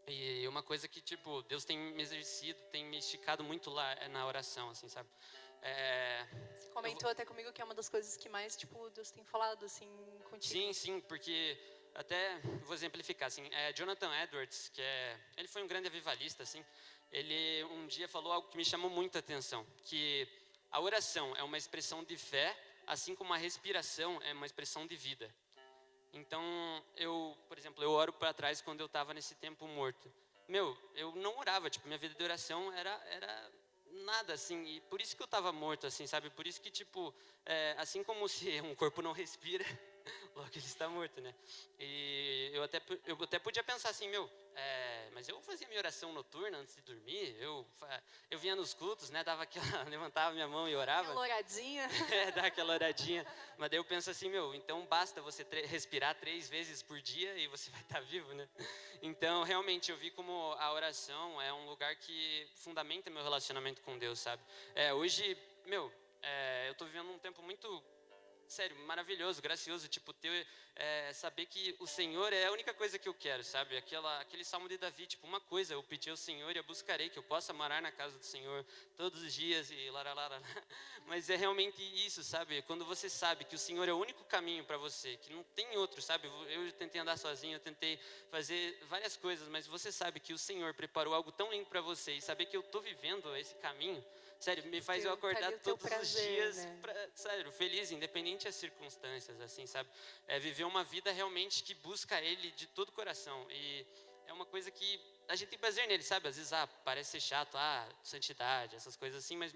E uma coisa que, tipo, Deus tem me exercido, tem me esticado muito lá na oração, assim, sabe.
Você comentou até comigo que é uma das coisas que mais, tipo, Deus tem falado, assim, contigo.
Sim, porque até vou exemplificar, assim, Jonathan Edwards, ele foi um grande avivalista, assim, ele um dia falou algo que me chamou muita atenção, que a oração é uma expressão de fé, assim como a respiração é uma expressão de vida. Então, por exemplo, eu oro para trás quando eu estava nesse tempo morto. Eu não orava, tipo, minha vida de oração era nada, assim, e por isso que eu estava morto, assim, sabe? Por isso que, tipo, assim como se um corpo não respira, Logo ele está morto, né? E eu até podia pensar assim, mas eu fazia minha oração noturna antes de dormir, eu vinha nos cultos, né? Levantava minha mão e orava.
Aquela oradinha.
Dar aquela oradinha. Mas daí eu penso assim, então basta você respirar 3 vezes por dia e você vai estar vivo, né? Então, realmente, eu vi como a oração é um lugar que fundamenta meu relacionamento com Deus, sabe? Hoje, eu estou vivendo um tempo muito... sério, maravilhoso, gracioso, tipo, saber que o Senhor é a única coisa que eu quero, sabe? Aquele salmo de Davi, tipo, uma coisa, eu pedi ao Senhor e eu buscarei, que eu possa morar na casa do Senhor todos os dias e lararara. Mas é realmente isso, sabe? Quando você sabe que o Senhor é o único caminho para você, que não tem outro, sabe? Eu tentei andar sozinho, eu tentei fazer várias coisas, mas você sabe que o Senhor preparou algo tão lindo para você e saber que eu estou vivendo esse caminho, sério, me faz eu acordar todos os dias,
né?
sério, feliz, independente das circunstâncias, assim, sabe? Viver uma vida realmente que busca Ele de todo o coração. E é uma coisa que a gente tem prazer nele, sabe? Às vezes, parece ser chato, santidade, essas coisas assim, mas,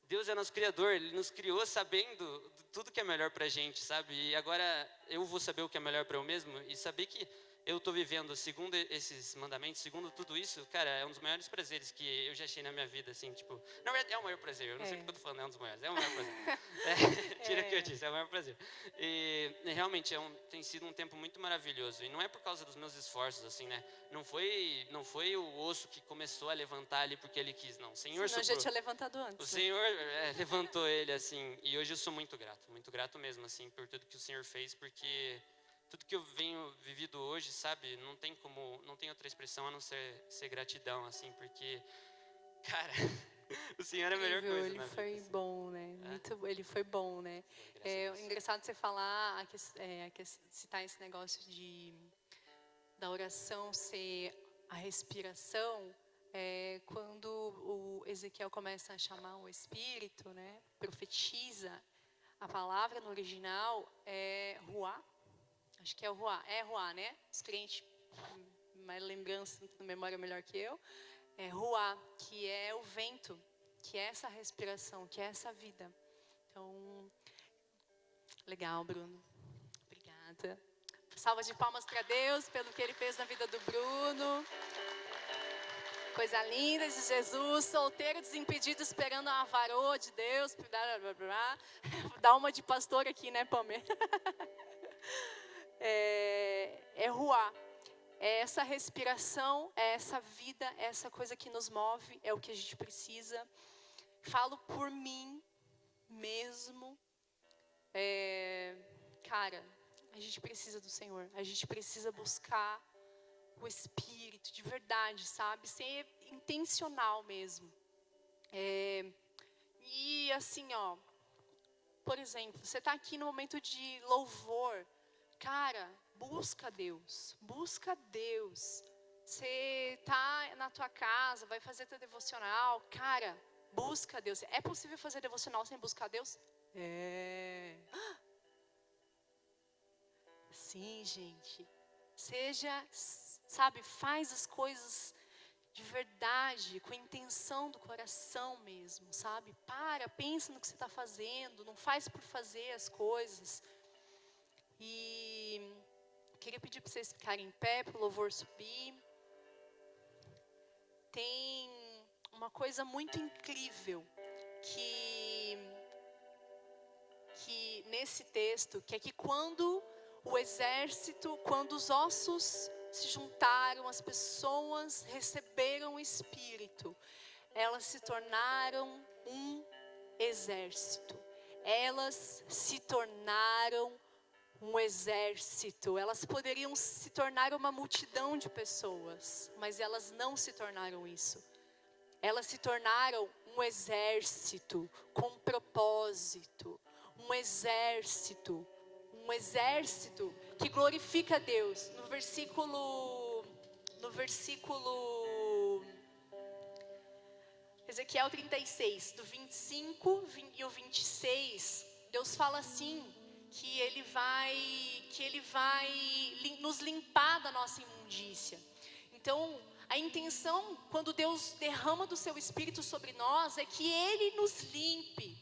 Deus é nosso Criador, Ele nos criou sabendo de tudo que é melhor pra gente, sabe? E agora eu vou saber o que é melhor para eu mesmo e saber que eu estou vivendo segundo esses mandamentos, segundo tudo isso, cara, é um dos maiores prazeres que eu já achei na minha vida, assim, tipo... Na verdade, é o maior prazer, eu não sei porque eu tô falando, é um dos maiores, é o maior prazer. Tira o que eu disse, é o maior prazer. E realmente, tem sido um tempo muito maravilhoso, e não é por causa dos meus esforços, assim, né? Não foi o osso que começou a levantar ali porque ele quis, não. O Senhor
Senão já tinha levantado antes.
O Senhor levantou ele, assim, e hoje eu sou muito grato mesmo, assim, por tudo que o Senhor fez, porque... tudo que eu venho vivido hoje, sabe, não tem outra expressão a não ser gratidão, assim, porque, cara, o Senhor é a melhor coisa na vida.
Ele foi bom, né? Ele foi bom, né? É engraçado você falar, citar esse negócio da oração ser a respiração, quando o Ezequiel começa a chamar o Espírito, né? Profetiza, a palavra no original é ruá. Acho que é o ruá. É ruá, né? Os clientes, mais lembrança, memória melhor que eu. É ruá, que é o vento, que é essa respiração, que é essa vida. Então, legal, Bruno. Obrigada. Salva de palmas para Deus pelo que Ele fez na vida do Bruno. Coisa linda de Jesus, solteiro, desimpedido, esperando a varô de Deus. Dá uma de pastor aqui, né, Pamela? É ruá, é essa respiração, é essa vida, é essa coisa que nos move, é o que a gente precisa. Falo por mim mesmo, cara, a gente precisa do Senhor, a gente precisa buscar o Espírito de verdade, sabe, ser intencional mesmo. E assim, por exemplo, você está aqui no momento de louvor. Cara, busca Deus. Você tá na tua casa, vai fazer teu devocional. Cara, busca Deus. É possível fazer devocional sem buscar Deus? Sim, gente. Faz as coisas de verdade, com a intenção do coração mesmo, sabe? Pensa no que você está fazendo, não faz por fazer as coisas. E queria pedir para vocês ficarem em pé, para o louvor subir. Tem uma coisa muito incrível que nesse texto, que é que quando os ossos se juntaram, as pessoas receberam o Espírito, elas se tornaram um exército. Elas se tornaram um exército. Elas poderiam se tornar uma multidão de pessoas, mas elas não se tornaram isso. Elas se tornaram um exército com propósito, um exército que glorifica a Deus. No versículo Ezequiel 36, do 25 e o 26, Deus fala assim, que Ele vai nos limpar da nossa imundícia. Então, a intenção, quando Deus derrama do seu Espírito sobre nós, é que Ele nos limpe.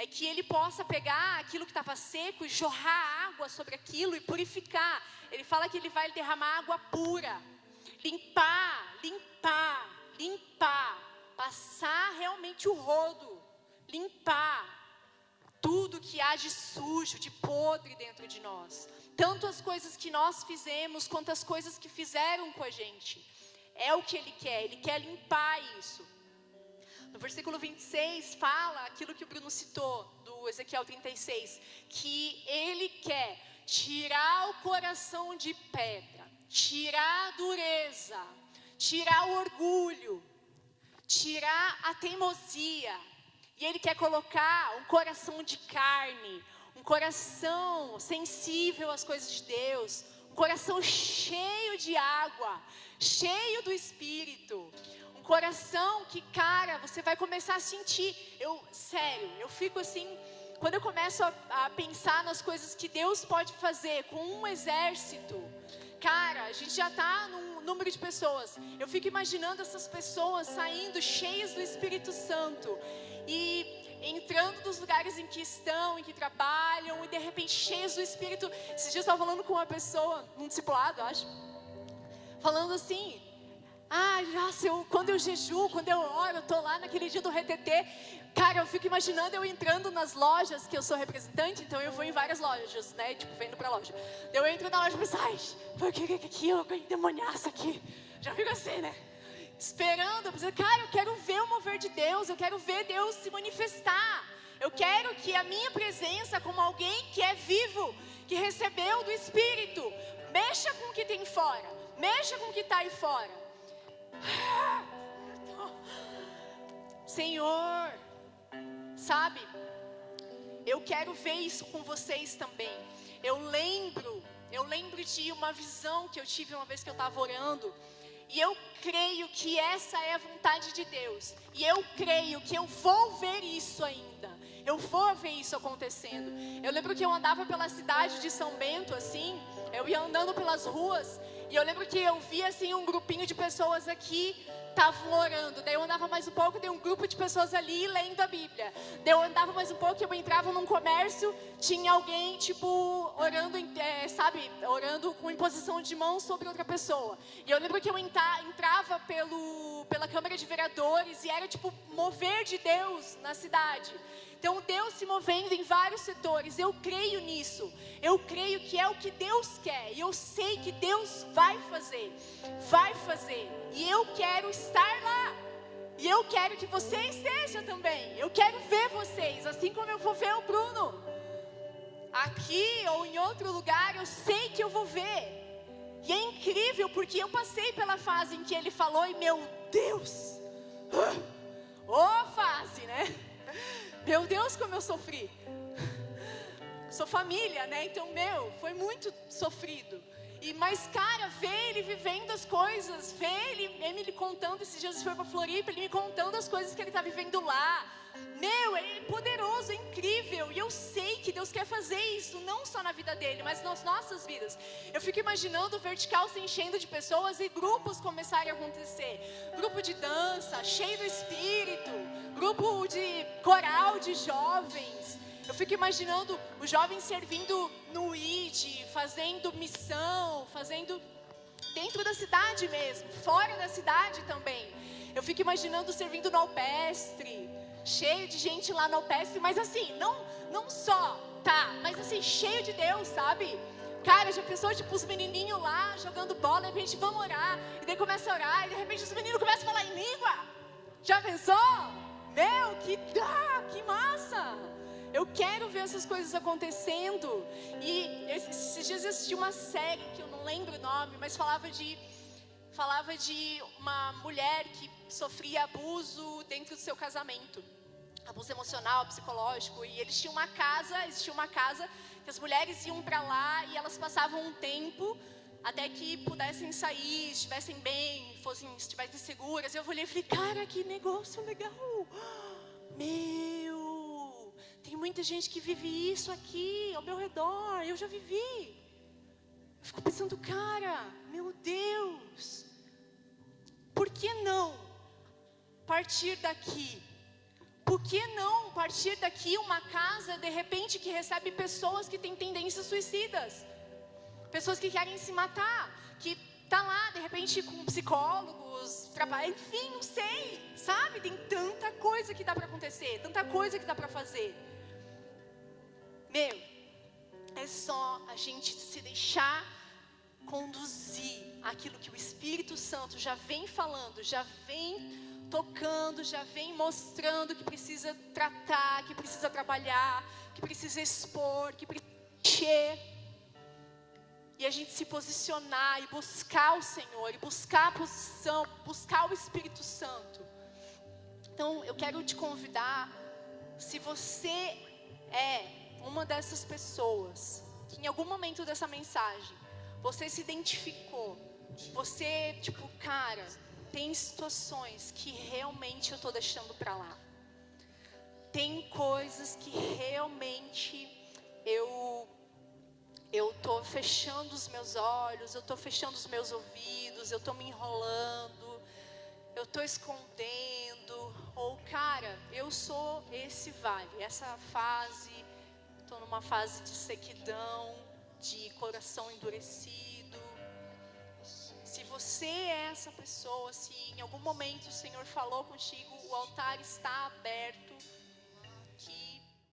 é que ele possa pegar aquilo que estava seco e jorrar água sobre aquilo e purificar. Ele fala que ele vai derramar água pura, limpar, passar realmente o rodo, limpar tudo que há de sujo, de podre dentro de nós. Tanto as coisas que nós fizemos, quanto as coisas que fizeram com a gente. É o que ele quer limpar isso. No versículo 26 fala aquilo que o Bruno citou, do Ezequiel 36, que ele quer tirar o coração de pedra, tirar a dureza, tirar o orgulho, tirar a teimosia. E ele quer colocar um coração de carne, um coração sensível às coisas de Deus, um coração cheio de água, cheio do Espírito. Um coração que, cara, você vai começar a sentir. Eu fico assim, quando eu começo a pensar nas coisas que Deus pode fazer com um exército. Cara, a gente já está num número de pessoas. Eu fico imaginando essas pessoas saindo cheias do Espírito Santo e entrando nos lugares em que estão, em que trabalham, e de repente cheios do Espírito. Esses dias eu estava falando com uma pessoa, num discipulado, acho, falando assim: nossa, quando eu jejuo, quando eu oro, eu estou lá naquele dia do RTT. Cara, eu fico imaginando eu entrando nas lojas, que eu sou representante, então eu vou em várias lojas, né, tipo, vendo pra loja. Eu entro na loja e penso, por que aquilo, que demoniaça aqui? Já fico assim, né? Esperando, eu penso, cara, eu quero ver o mover de Deus, eu quero ver Deus se manifestar. Eu quero que a minha presença, como alguém que é vivo, que recebeu do Espírito, mexa com o que tem fora, mexa com o que está aí fora. Senhor, sabe, eu quero ver isso com vocês também. Eu lembro de uma visão que eu tive uma vez que eu estava orando. E eu creio que essa é a vontade de Deus. E eu creio que eu vou ver isso ainda. Eu vou ver isso acontecendo. Eu lembro que eu andava pela cidade de São Bento, assim. Eu ia andando pelas ruas. E eu lembro que eu via, assim, um grupinho de pessoas aqui estavam orando. Daí eu andava mais um pouco, tem um grupo de pessoas ali lendo a Bíblia. Daí eu andava mais um pouco, eu entrava num comércio, tinha alguém, tipo, orando, orando com imposição de mãos sobre outra pessoa. E eu lembro que eu entrava pela Câmara de Vereadores e era, tipo, mover de Deus na cidade. Então, Deus se movendo em vários setores, eu creio nisso. Eu creio que é o que Deus quer. E eu sei que Deus vai fazer. Vai fazer. E eu quero estar lá. E eu quero que vocês sejam também. Eu quero ver vocês, assim como eu vou ver o Bruno. Aqui ou em outro lugar, eu sei que eu vou ver. E é incrível, porque eu passei pela fase em que ele falou e, meu Deus, fase, né? Meu Deus, como eu sofri. Sou família, né? Então, foi muito sofrido. Mas, cara, ver ele vivendo as coisas, ver ele me contando, esses dias ele foi pra Floripa, ele me contando as coisas que ele tá vivendo lá. Ele é poderoso, é incrível. E eu sei que Deus quer fazer isso, não só na vida dele, mas nas nossas vidas. Eu fico imaginando o vertical se enchendo de pessoas e grupos começarem a acontecer. Grupo de dança, cheio do Espírito. Grupo de coral de jovens. Eu fico imaginando os jovens servindo no ID, fazendo missão, fazendo dentro da cidade mesmo, fora da cidade também. Eu fico imaginando servindo no Alpestre, cheio de gente lá no Alpestre, mas assim, não só, mas assim, cheio de Deus, sabe? Cara, já pensou, tipo, os menininhos lá jogando bola, de repente vamos orar, e daí começa a orar, e de repente os meninos começam a falar em língua. Já pensou? Que massa! Eu quero ver essas coisas acontecendo. E esses dias eu assisti uma série que eu não lembro o nome, mas falava de uma mulher que sofria abuso dentro do seu casamento, abuso emocional, psicológico. E existia uma casa que as mulheres iam para lá e elas passavam um tempo até que pudessem sair, estivessem bem, estivessem seguras. Eu olhei e falei, cara, que negócio legal. Tem muita gente que vive isso aqui ao meu redor, eu já vivi. Eu fico pensando, cara, meu Deus, por que não partir daqui Por que não partir daqui uma casa, de repente, que recebe pessoas que têm tendências suicidas? Pessoas que querem se matar, que tá lá, de repente, com psicólogos, enfim, não sei, sabe? Tem tanta coisa que dá para acontecer, tanta coisa que dá para fazer. Meu, é só a gente se deixar conduzir aquilo que o Espírito Santo já vem falando, já vem tocando, já vem mostrando que precisa tratar, que precisa trabalhar, que precisa expor, que precisa encher. E a gente se posicionar e buscar o Senhor, e buscar a posição, buscar o Espírito Santo. Então, eu quero te convidar, se você é uma dessas pessoas, que em algum momento dessa mensagem, você se identificou, você, tipo, cara, tem situações que realmente eu tô deixando pra lá. Tem coisas que realmente eu tô fechando os meus olhos, eu tô fechando os meus ouvidos, eu tô me enrolando, eu tô escondendo. Ou, cara, eu sou esse vale, essa fase, tô numa fase de sequidão, de coração endurecido. Se você é essa pessoa, se em algum momento o Senhor falou contigo, o altar está aberto